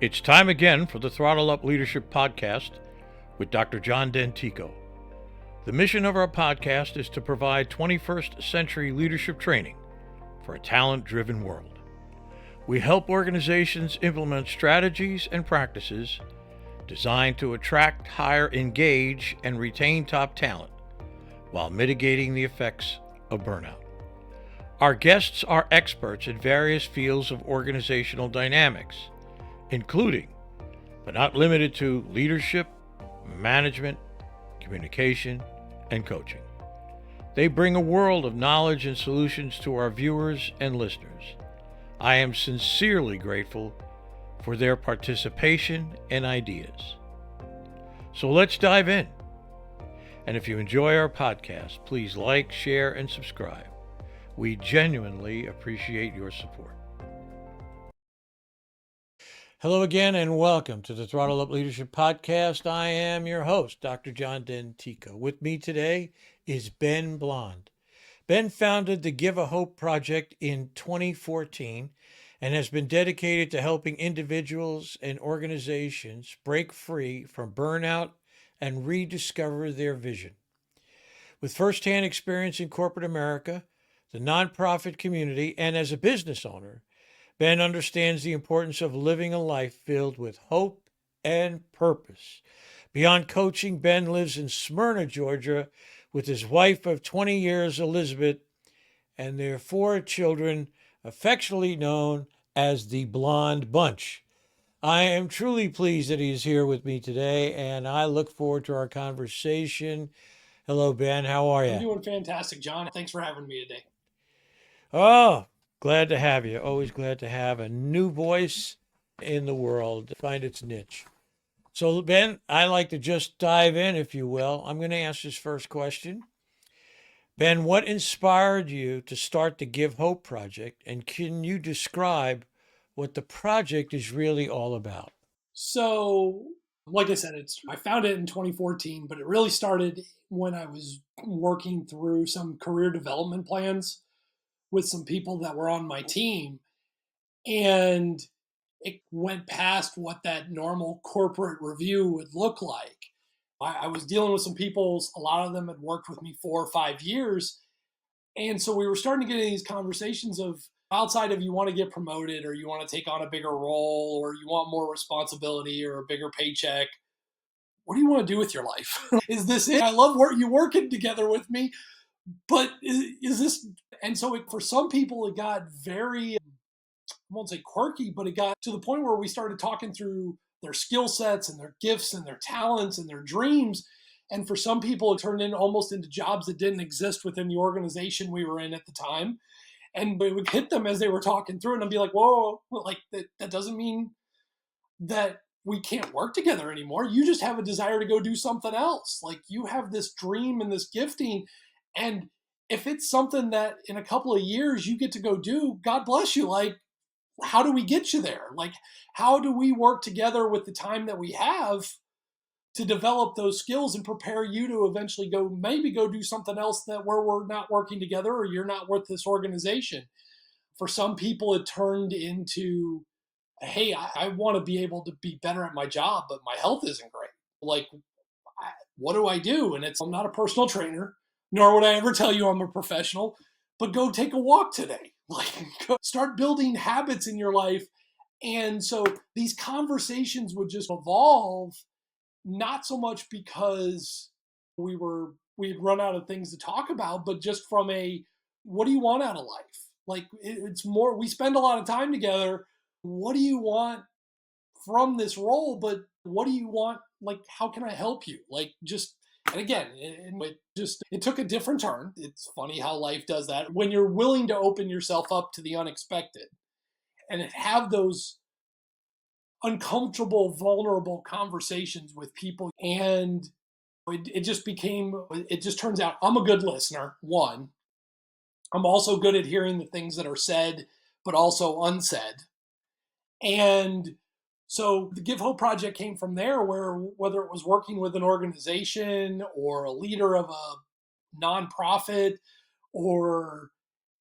It's time again for the Throttle Up Leadership Podcast with Dr. John Dentico. The mission of our podcast is to provide 21st century leadership training for a talent-driven world. We help organizations implement strategies and practices designed to attract, hire, engage, and retain top talent while mitigating the effects of burnout. Our guests are experts in various fields of organizational dynamics, including, but not limited to, leadership, management, communication, and coaching. They bring a world of knowledge and solutions to our viewers and listeners. I am sincerely grateful for their participation and ideas. So let's dive in. And if you enjoy our podcast, please like, share, and subscribe. We genuinely appreciate your support. Hello again and welcome to the Throttle Up Leadership Podcast. I am your host, Dr. John Dentico. With me today is Ben Blond. Ben founded the Give a Hope Project in 2014 and has been dedicated to helping individuals and organizations break free from burnout and rediscover their vision. With firsthand experience in corporate America, the nonprofit community, and as a business owner, Ben understands the importance of living a life filled with hope and purpose. Beyond coaching, Ben lives in Smyrna, Georgia, with his wife of 20 years, Elizabeth, and their 4 children, affectionately known as the Blonde Bunch. I am truly pleased that he is here with me today, and I look forward to our conversation. Hello, Ben. How are you? I'm doing fantastic, John. Thanks for having me today. Oh, glad to have you. Always glad to have a new voice in the world find its niche. So, Ben, I like to just dive in, if you will. I'm going to ask this first question. Ben, what inspired you to start the Give Hope Project, and can you describe what the project is really all about? So, like I said, I found it in 2014, but it really started when I was working through some career development plans with some people that were on my team. And it went past what that normal corporate review would look like. I was dealing with some people, a lot of them had worked with me 4 or 5 years. And so we were starting to get in these conversations of, outside of you want to get promoted or you want to take on a bigger role or you want more responsibility or a bigger paycheck, what do you want to do with your life? Is this it? I love you working together with me, but is this? And so for some people, it got very, I won't say quirky, but it got to the point where we started talking through their skill sets and their gifts and their talents and their dreams. And for some people, it turned almost into jobs that didn't exist within the organization we were in at the time. And we would hit them as they were talking through it and I'd be like, whoa, well, like that doesn't mean that we can't work together anymore. You just have a desire to go do something else. Like you have this dream and this gifting. And if it's something that in a couple of years you get to go do, God bless you. Like, how do we get you there? Like, how do we work together with the time that we have to develop those skills and prepare you to eventually maybe go do something else that where we're not working together or you're not with this organization? For some people, it turned into, hey, I want to be able to be better at my job, but my health isn't great. Like, what do I do? And I'm not a personal trainer, nor would I ever tell you I'm a professional, but go take a walk today. Like, start building habits in your life. And so these conversations would just evolve, not so much because we had run out of things to talk about, but just from what do you want out of life? Like, it's more, we spend a lot of time together. What do you want from this role? But what do you want? Like, how can I help you? Like, just, and again, it took a different turn. It's funny how life does that. When you're willing to open yourself up to the unexpected and have those uncomfortable, vulnerable conversations with people. And it just turns out I'm a good listener. One, I'm also good at hearing the things that are said, but also unsaid. And so the Give Hope Project came from there, where whether it was working with an organization or a leader of a nonprofit or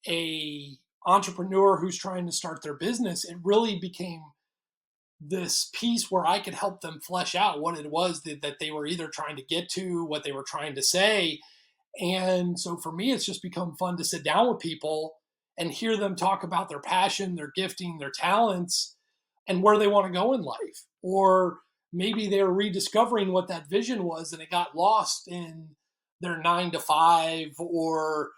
a entrepreneur who's trying to start their business, it really became this piece where I could help them flesh out what it was that they were either trying to get to, what they were trying to say. And so for me, it's just become fun to sit down with people and hear them talk about their passion, their gifting, their talents, and where they want to go in life. Or maybe they're rediscovering what that vision was and it got lost in their 9 to 5, or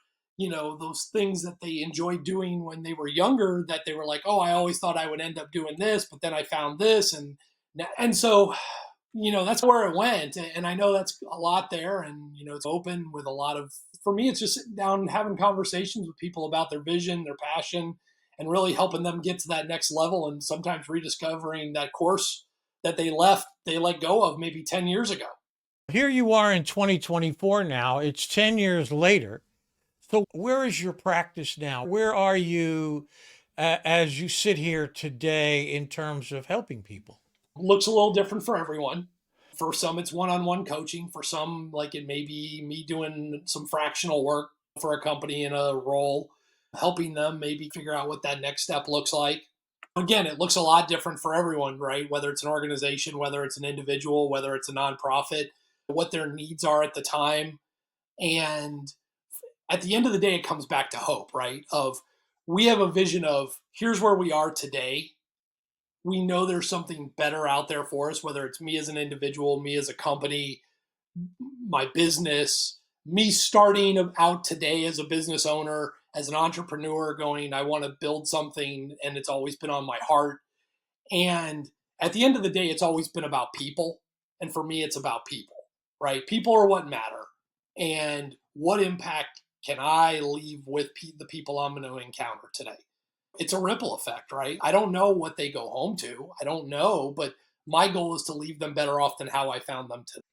those things that they enjoyed doing when they were younger, that they were like, oh, I always thought I would end up doing this, but then I found this. And so that's where it went. And I know that's a lot there. And, it's open with a lot of, for me, it's just sitting down and having conversations with people about their vision, their passion, and really helping them get to that next level. And sometimes rediscovering that course that they let go of maybe 10 years ago. Here you are in 2024 now. It's 10 years later. So where is your practice now? Where are you as you sit here today in terms of helping people? Looks a little different for everyone. For some, it's one-on-one coaching. For some, like, it may be me doing some fractional work for a company in a role, helping them maybe figure out what that next step looks like. Again, it looks a lot different for everyone, right? Whether it's an organization, whether it's an individual, whether it's a nonprofit, what their needs are at the time. And at the end of the day, it comes back to hope, right? Of, we have a vision of, here's where we are today. We know there's something better out there for us, whether it's me as an individual, me as a company, my business, me starting out today as a business owner, as an entrepreneur, going, I want to build something, and it's always been on my heart. And at the end of the day, it's always been about people. And for me, it's about people, right? People are what matter. And what impact can I leave with the people I'm going to encounter today? It's a ripple effect, right? I don't know what they go home to. I don't know, but my goal is to leave them better off than how I found them today.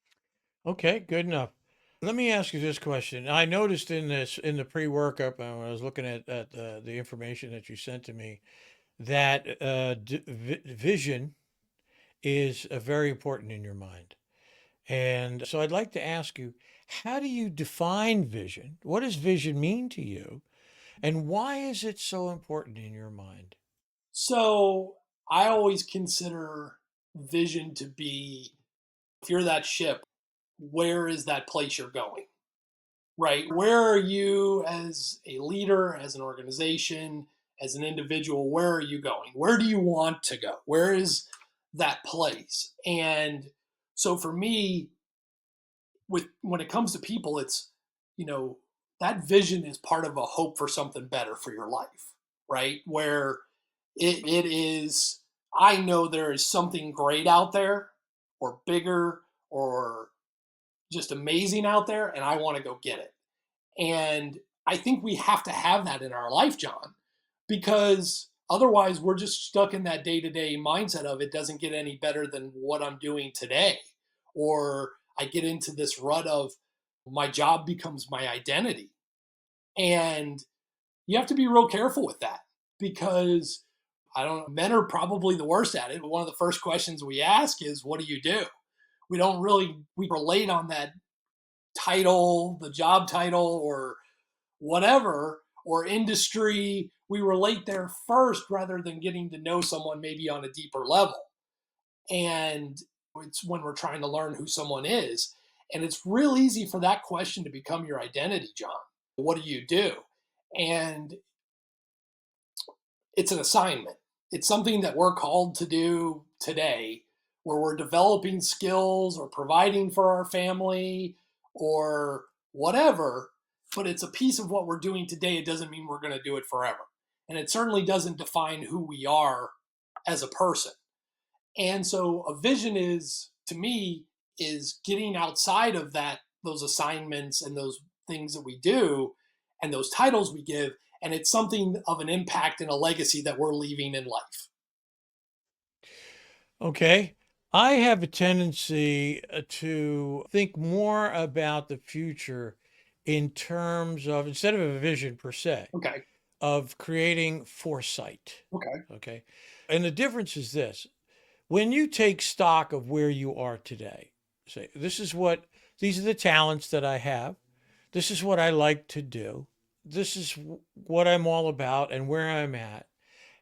Okay, good enough. Let me ask you this question. I noticed in the pre-workup, when I was looking at the information that you sent to me, that vision is very important in your mind. And so I'd like to ask you, how do you define vision? What does vision mean to you? And why is it so important in your mind? So I always consider vision to be, if you're that ship, where is that place you're going? Right? Where are you as a leader, as an organization, as an individual? Where are you going? Where do you want to go? Where is that place? And so for me, when it comes to people, it's, that vision is part of a hope for something better for your life, right? Where it is, I know there is something great out there, or bigger, or just amazing out there, and I want to go get it. And I think we have to have that in our life, John, because otherwise we're just stuck in that day-to-day mindset of, it doesn't get any better than what I'm doing today. Or I get into this rut of, my job becomes my identity. And you have to be real careful with that, because men are probably the worst at it. One of the first questions we ask is, what do you do? We relate on that title, the job title, or whatever, or industry. We relate there first rather than getting to know someone maybe on a deeper level. And it's when we're trying to learn who someone is. And it's real easy for that question to become your identity, John. What do you do? And it's an assignment. It's something that we're called to do today, where we're developing skills or providing for our family or whatever, but it's a piece of what we're doing today. It doesn't mean we're going to do it forever. And it certainly doesn't define who we are as a person. And so a vision is, to me, is getting outside of those assignments and those things that we do and those titles we give. And it's something of an impact and a legacy that we're leaving in life. Okay. I have a tendency to think more about the future in terms of, instead of a vision per se, Okay. of creating foresight. Okay. Okay. And the difference is this: when you take stock of where you are today, say, these are the talents that I have. This is what I like to do. This is what I'm all about and where I'm at.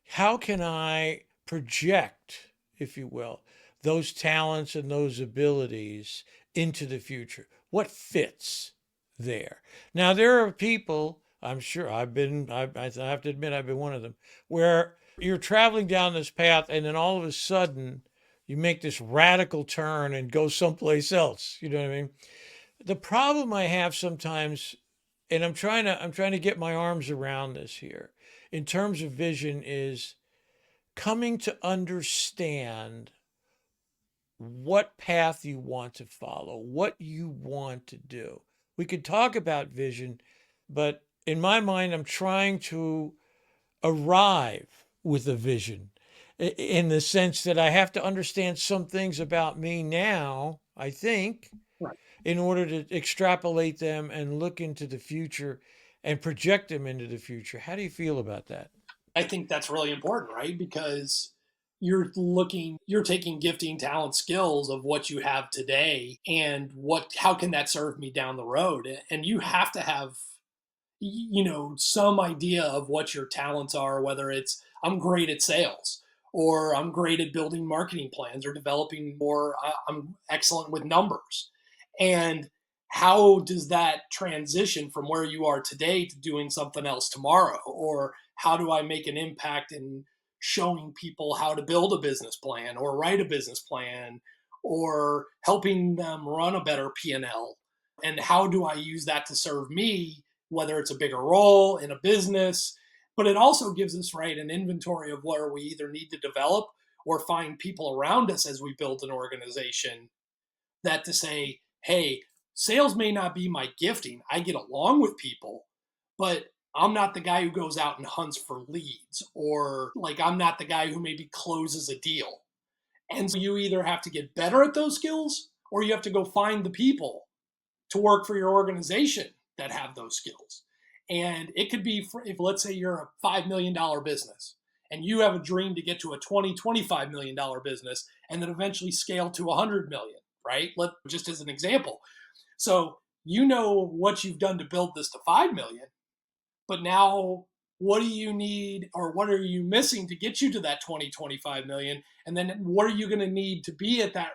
How can I project if you will, those talents and those abilities into the future? What fits there? Now, there are people, I'm sure I have to admit, I've been one of them, where you're traveling down this path and then all of a sudden you make this radical turn and go someplace else. You know what I mean? The problem I have sometimes, and I'm trying to get my arms around this here in terms of vision, is coming to understand what path you want to follow, what you want to do. We could talk about vision, but in my mind, I'm trying to arrive with a vision in the sense that I have to understand some things about me now, I think, Right. in order to extrapolate them and look into the future and project them into the future. How do you feel about that? I think that's really important, right? Because you're taking gifting, talent, skills of what you have today and how can that serve me down the road? And you have to have, some idea of what your talents are, whether it's I'm great at sales or I'm great at building marketing plans or developing more, I'm excellent with numbers. And how does that transition from where you are today to doing something else tomorrow? Or how do I make an impact in showing people how to build a business plan or write a business plan or helping them run a better P&L? And how do I use that to serve me, whether it's a bigger role in a business? But it also gives us, right, an inventory of where we either need to develop or find people around us as we build an organization that to say, hey, sales may not be my gifting. I get along with people, but I'm not the guy who goes out and hunts for leads, or like I'm not the guy who maybe closes a deal. And so you either have to get better at those skills or you have to go find the people to work for your organization that have those skills. And it could be, if let's say you're a $5 million business and you have a dream to get to a $25 million business and then eventually scale to 100 million, right? Just as an example. So you know what you've done to build this to 5 million, but now what do you need or what are you missing to get you to that 25 million? And then what are you going to need to be at that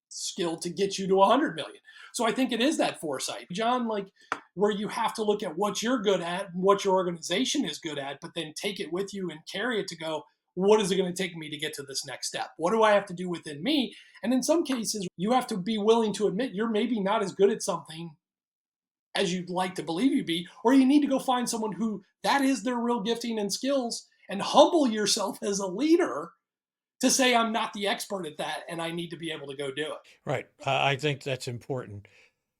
skill to get you to 100 million? So I think it is that foresight, John, like where you have to look at what you're good at and what your organization is good at, but then take it with you and carry it to go, what is it going to take me to get to this next step? What do I have to do within me? And in some cases, you have to be willing to admit you're maybe not as good at something as you'd like to believe you be, or you need to go find someone who that is their real gifting and skills and humble yourself as a leader to say, I'm not the expert at that and I need to be able to go do it. Right. I think that's important.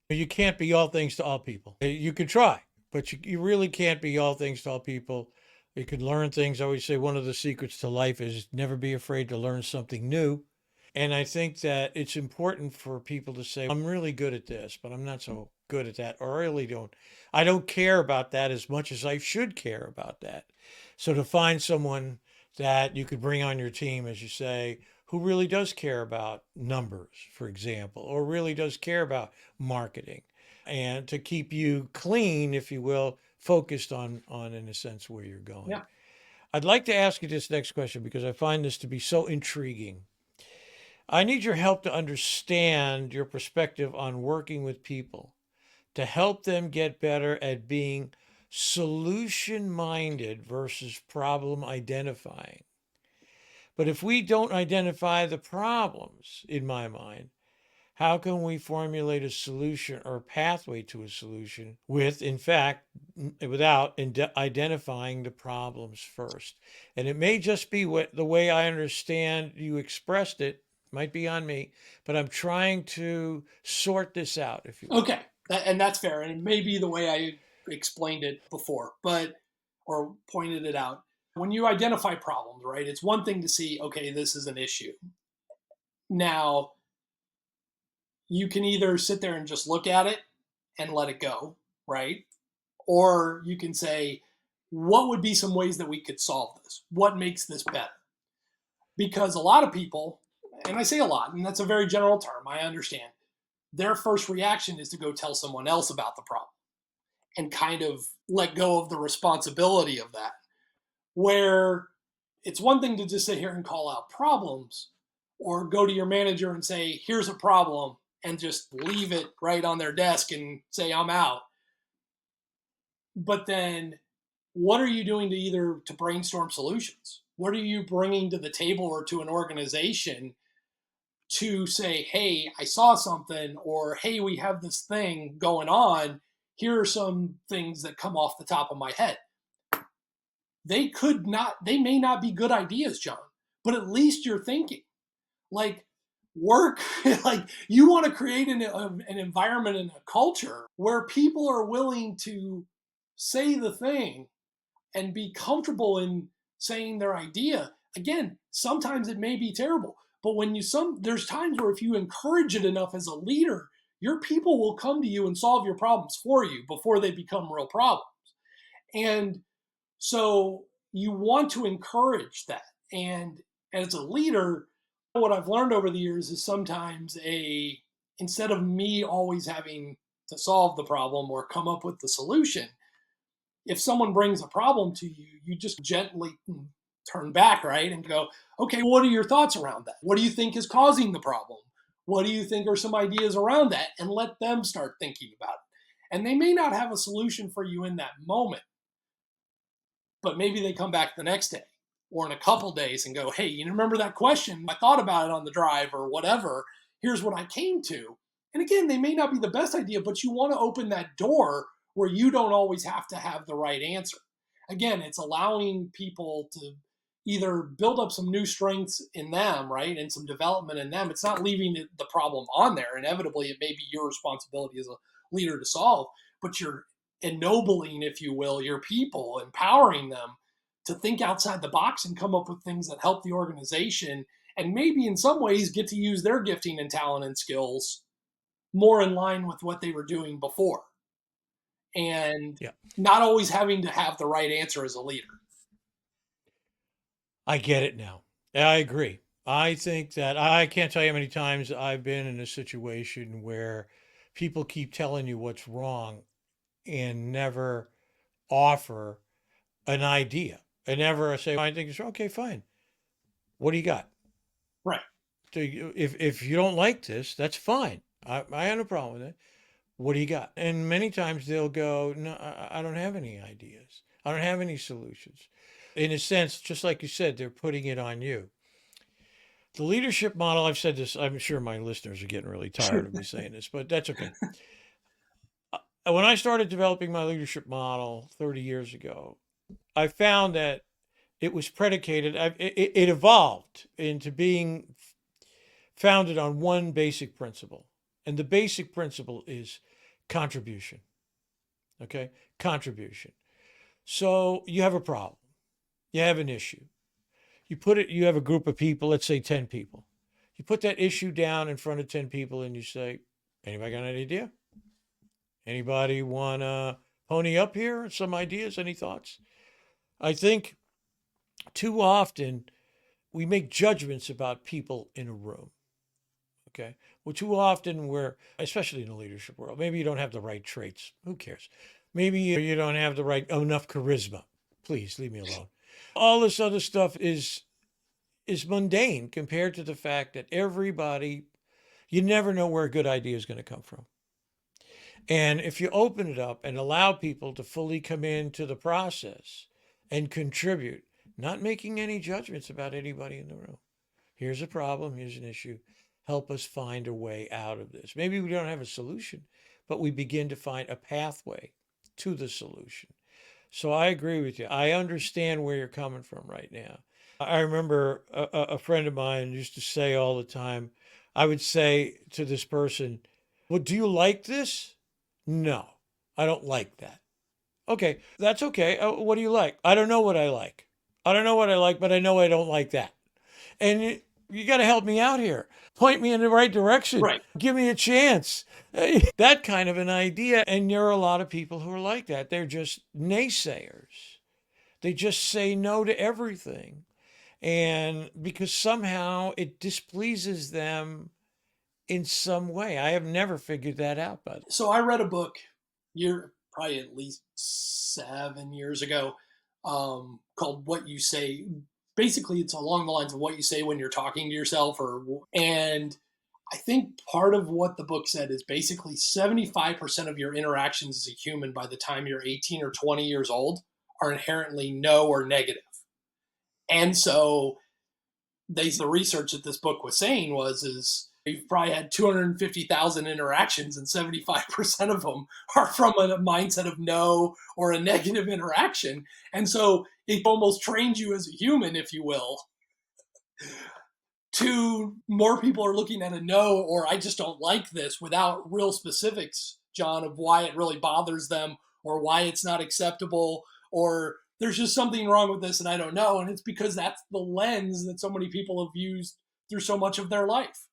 You can't be all things to all people. You can try, but you really can't be all things to all people. You can learn things. I always say one of the secrets to life is never be afraid to learn something new. And I think that it's important for people to say, I'm really good at this, but I'm not so good at that, or I don't care about that as much as I should care about that. So to find someone that you could bring on your team, as you say, who really does care about numbers, for example, or really does care about marketing, and to keep you clean, if you will, focused on in a sense where you're going. Yeah. I'd like to ask you this next question because I find this to be so intriguing. I need your help to understand your perspective on working with people to help them get better at being solution minded versus problem identifying. But if we don't identify the problems, in my mind, how can we formulate a solution or pathway to a solution without identifying the problems first? And it may just be the way I understand you expressed it, might be on me, but I'm trying to sort this out, if you will. Okay. And that's fair. And it may be the way I explained it before, or pointed it out. When you identify problems, right, it's one thing to see, okay, this is an issue. Now, you can either sit there and just look at it and let it go, right? Or you can say, what would be some ways that we could solve this? What makes this better? Because a lot of people, and I say a lot, and that's a very general term, I understand, their first reaction is to go tell someone else about the problem and kind of let go of the responsibility of that. Where it's one thing to just sit here and call out problems, or go to your manager and say, here's a problem, and just leave it right on their desk and say, I'm out. But then what are you doing to brainstorm solutions? What are you bringing to the table or to an organization to say, hey, I saw something, or hey, we have this thing going on. Here are some things that come off the top of my head. They may not be good ideas, John, but at least you're thinking. Like, work, like, you want to create an environment and a culture where people are willing to say the thing and be comfortable in saying their idea. Again, sometimes it may be terrible, but there's times where if you encourage it enough as a leader, your people will come to you and solve your problems for you before they become real problems. And so you want to encourage that. And as a leader, what I've learned over the years is sometimes instead of me always having to solve the problem or come up with the solution, if someone brings a problem to you, you just gently turn back, right? And go, okay, what are your thoughts around that? What do you think is causing the problem? What do you think are some ideas around that? And let them start thinking about it. And they may not have a solution for you in that moment, but maybe they come back the next day or in a couple days and go, hey, you remember that question? I thought about it on the drive or whatever. Here's what I came to. And again, they may not be the best idea, but you want to open that door where you don't always have to have the right answer. Again, it's allowing people to either build up some new strengths in them, right? And some development in them. It's not leaving the problem on there. Inevitably, it may be your responsibility as a leader to solve, but you're ennobling, if you will, your people, empowering them to think outside the box and come up with things that help the organization, and maybe in some ways get to use their gifting and talent and skills more in line with what they were doing before, and Yeah, not always having to have the right answer as a leader. I get it now. I agree. I think that I can't tell you how many times I've been in a situation where people keep telling you what's wrong and never offer an idea. And never say, I think it's okay, fine. What do you got? Right. So if you don't like this, that's fine. I have no problem with it. What do you got? And many times they'll go, no, I don't have any ideas. I don't have any solutions. In a sense, just like you said, they're putting it on you. The leadership model, I've said this, I'm sure my listeners are getting really tired of me saying this, but that's okay. When I started developing my leadership model 30 years ago, I found that it was predicated, it evolved into being founded on one basic principle. And the basic principle is contribution. Okay? Contribution. So you have a problem, you have an issue. You have a group of people, let's say 10 people. You put that issue down in front of 10 people and you say, anybody got an idea? Anybody want to pony up here? Some ideas? Any thoughts? I think too often we make judgments about people in a room. Okay. Well, too often especially in the leadership world, maybe you don't have the right traits. Who cares? Maybe you don't have the right enough charisma. Please leave me alone. All this other stuff is mundane compared to the fact that you never know where a good idea is going to come from. And if you open it up and allow people to fully come into the process and contribute, not making any judgments about anybody in the room. Here's a problem, here's an issue. Help us find a way out of this. Maybe we don't have a solution, but we begin to find a pathway to the solution. So I agree with you. I understand where you're coming from right now. I remember a friend of mine used to say all the time, I would say to this person, well, do you like this? No, I don't like that. Okay, that's okay. What do you like? I don't know what I like. I don't know what I like, but I know I don't like that. And you got to help me out here. Point me in the right direction. Right. Give me a chance. That kind of an idea. And there are a lot of people who are like that. They're just naysayers. They just say no to everything. And because somehow it displeases them in some way. I have never figured that out, by the way. So I read a book probably at least 7 years ago, called What You Say basically it's along the lines of what you say when you're talking to yourself, and I think part of what the book said is basically 75% of your interactions as a human by the time you're 18 or 20 years old are inherently no or negative. And so the research that this book was saying is you've probably had 250,000 interactions and 75% of them are from a mindset of no or a negative interaction. And so it almost trains you as a human, if you will, to more people are looking at a no or I just don't like this without real specifics, John, of why it really bothers them or why it's not acceptable or there's just something wrong with this and I don't know. And it's because that's the lens that so many people have used through so much of their life.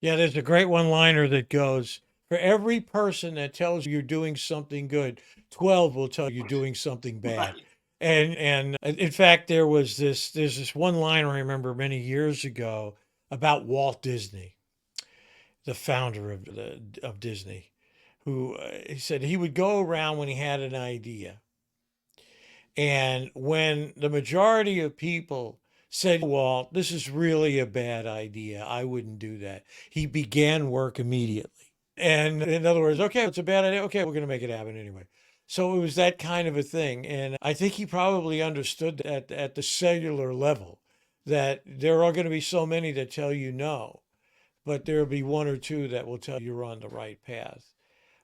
Yeah, there's a great one-liner that goes, for every person that tells you you're doing something good, 12 will tell you you're doing something bad. Right. And in fact, there's this one line I remember many years ago about Walt Disney, the founder of Disney, who he said he would go around when he had an idea. And when the majority of people said, Walt, this is really a bad idea, I wouldn't do that, he began work immediately. And in other words, okay, it's a bad idea. Okay, we're going to make it happen anyway. So it was that kind of a thing. And I think he probably understood at the cellular level that there are going to be so many that tell you no, but there'll be one or two that will tell you you're on the right path.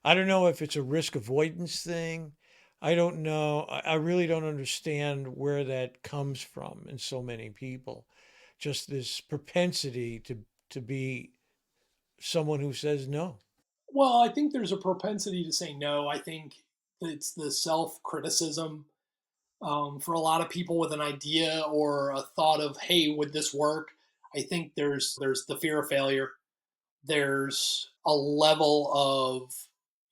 I don't know if it's a risk avoidance thing. I don't know. I really don't understand where that comes from in so many people. Just this propensity to be someone who says no. Well, I think there's a propensity to say no. I think it's the self criticism for a lot of people with an idea or a thought of, hey, would this work? I think there's the fear of failure. There's a level of,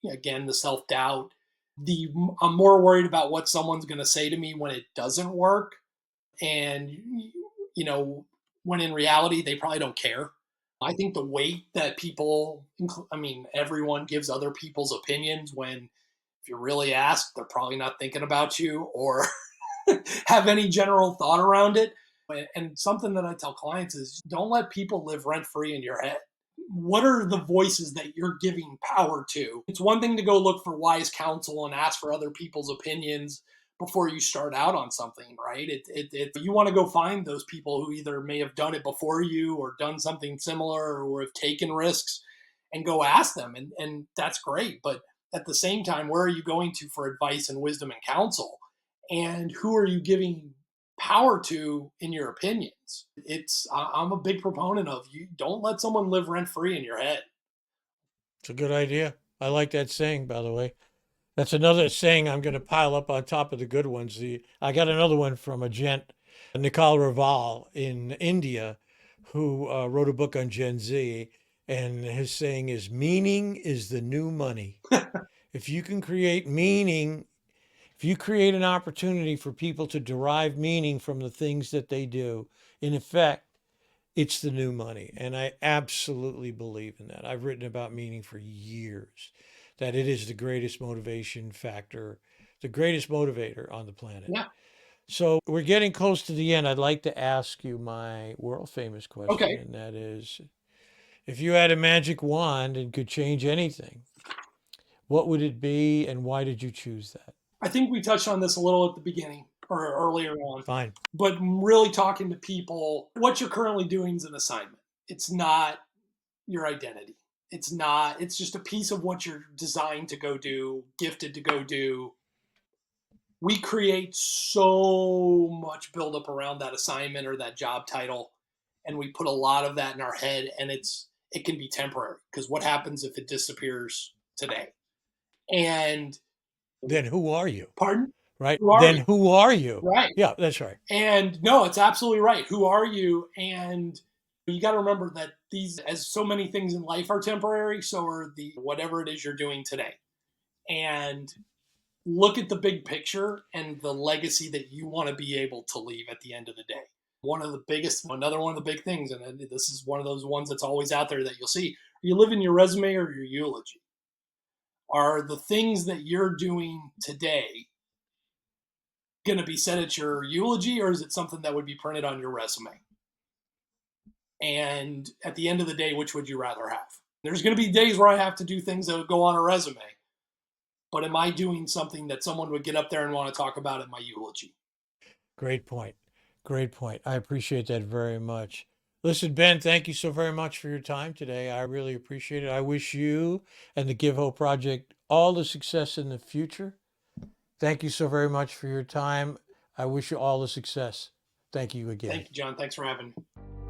again, the self doubt. I'm more worried about what someone's going to say to me when it doesn't work, and you know, when in reality they probably don't care. I think the weight that people, I mean, everyone gives other people's opinions when, if you're really asked, they're probably not thinking about you or have any general thought around it. And something that I tell clients is don't let people live rent free in your head. What are the voices that you're giving power to? It's one thing to go look for wise counsel and ask for other people's opinions before you start out on something, right? You want to go find those people who either may have done it before you or done something similar or have taken risks and go ask them. And that's great. But at the same time, where are you going to for advice and wisdom and counsel? And who are you giving power to in your opinions? I'm a big proponent of you don't let someone live rent free in your head. It's a good idea. I like that saying, by the way. That's another saying I'm going to pile up on top of the good ones. I got another one from a gent, Nicole Raval in India, who wrote a book on Gen Z. And his saying is, meaning is the new money. If you can create meaning, if you create an opportunity for people to derive meaning from the things that they do, in effect, it's the new money. And I absolutely believe in that. I've written about meaning for years, that it is the greatest motivation factor, the greatest motivator on the planet. Yeah. So we're getting close to the end. I'd like to ask you my world famous question, Okay. and that is, if you had a magic wand and could change anything, what would it be and why did you choose that? I think we touched on this a little at the beginning or earlier on, Fine. but really talking to people, what you're currently doing is an assignment. It's not your identity. It's just a piece of what you're designed to go do, gifted to go do. We create so much buildup around that assignment or that job title, and we put a lot of that in our head, and it can be temporary because what happens if it disappears today? And Then who are you? pardon? Right? Who are Then you? who are you? Right. Yeah, that's right. And no, it's absolutely right. Who are you? And you got to remember that these, as so many things in life are temporary, so are the whatever it is you're doing today. And look at the big picture and the legacy that you want to be able to leave at the end of the day. Another one of the big things, and this is one of those ones that's always out there that you'll see. You live in your resume or your eulogy. Are the things that you're doing today going to be said at your eulogy, or is it something that would be printed on your resume? And at the end of the day, which would you rather have? There's going to be days where I have to do things that would go on a resume, but am I doing something that someone would get up there and want to talk about at my eulogy? Great point. Great point. I appreciate that very much. Listen, Ben, thank you so very much for your time today. I really appreciate it. I wish you and the Give Hope Project all the success in the future. Thank you so very much for your time. I wish you all the success. Thank you again. Thank you, John. Thanks for having me.